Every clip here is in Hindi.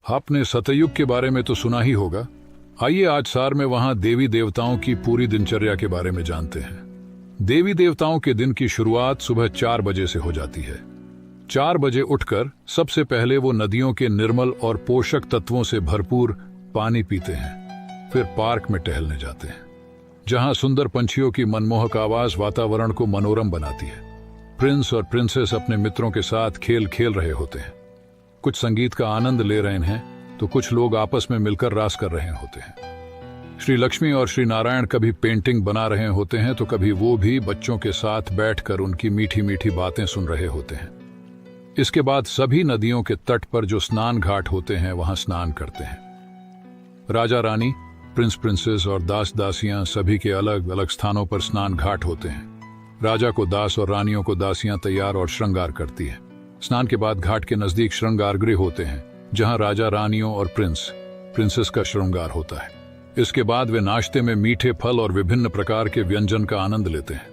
आपने सतयुग के बारे में तो सुना ही होगा। आइए आज सार में वहां देवी देवताओं की पूरी दिनचर्या के बारे में जानते हैं। देवी देवताओं के दिन की शुरुआत सुबह 4 बजे से हो जाती है। 4 बजे उठकर सबसे पहले वो नदियों के निर्मल और पोषक तत्वों से भरपूर पानी पीते हैं। फिर पार्क में टहलने जाते हैं, जहां सुंदर पंछियों की मनमोहक आवाज वातावरण को मनोरम बनाती है। प्रिंस और प्रिंसेस अपने मित्रों के साथ खेल खेल रहे होते हैं। कुछ संगीत का आनंद ले रहे हैं तो कुछ लोग आपस में मिलकर रास कर रहे होते हैं। श्री लक्ष्मी और श्री नारायण कभी पेंटिंग बना रहे होते हैं तो कभी वो भी बच्चों के साथ बैठकर उनकी मीठी मीठी बातें सुन रहे होते हैं। इसके बाद सभी नदियों के तट पर जो स्नान घाट होते हैं वहां स्नान करते हैं। राजा रानी, प्रिंस प्रिंसेस और दास दासियां सभी के अलग अलग स्थानों पर स्नान घाट होते हैं। राजा को दास और रानियों को दासियां तैयार और श्रृंगार करती है। स्नान के बाद घाट के नजदीक श्रृंगार गृह होते हैं, जहां राजा रानियों और प्रिंसेस का श्रृंगार होता है। इसके बाद वे नाश्ते में मीठे फल और विभिन्न प्रकार के व्यंजन का आनंद लेते हैं।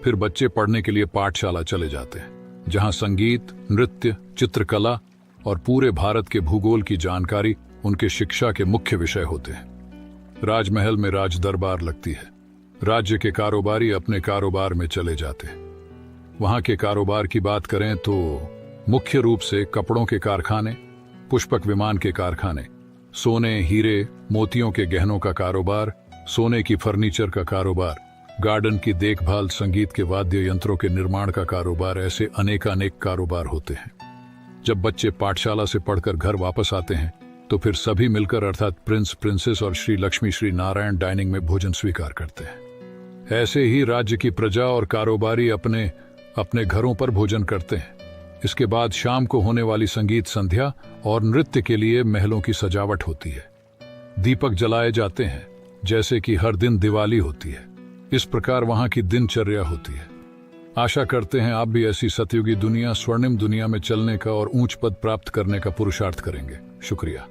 फिर बच्चे पढ़ने के लिए पाठशाला चले जाते हैं, जहां संगीत, नृत्य, चित्रकला और पूरे भारत के भूगोल की जानकारी उनके शिक्षा के मुख्य विषय होते हैं। राजमहल में राज दरबार लगती है। राज्य के कारोबारी अपने कारोबार में चले जाते हैं। वहां के कारोबार की बात करें तो मुख्य रूप से कपड़ों के कारखाने, पुष्पक विमान के कारखाने, सोने, हीरे, मोतियों के गहनों का कारोबार, सोने की फर्नीचर का कारोबार, गार्डन की देखभाल, संगीत के वाद्य यंत्रों के निर्माण का कारोबार, ऐसे अनेक कारोबार होते हैं। जब बच्चे पाठशाला से पढ़कर घर वापस आते हैं तो फिर सभी मिलकर अर्थात प्रिंस, प्रिंसेस और श्री लक्ष्मी, श्री नारायण डाइनिंग में भोजन स्वीकार करते हैं। ऐसे ही राज्य की प्रजा और कारोबारी अपने अपने घरों पर भोजन करते हैं। इसके बाद शाम को होने वाली संगीत संध्या और नृत्य के लिए महलों की सजावट होती है। दीपक जलाए जाते हैं जैसे कि हर दिन दिवाली होती है। इस प्रकार वहां की दिनचर्या होती है। आशा करते हैं आप भी ऐसी सतयुगी दुनिया, स्वर्णिम दुनिया में चलने का और ऊंच पद प्राप्त करने का पुरुषार्थ करेंगे। शुक्रिया।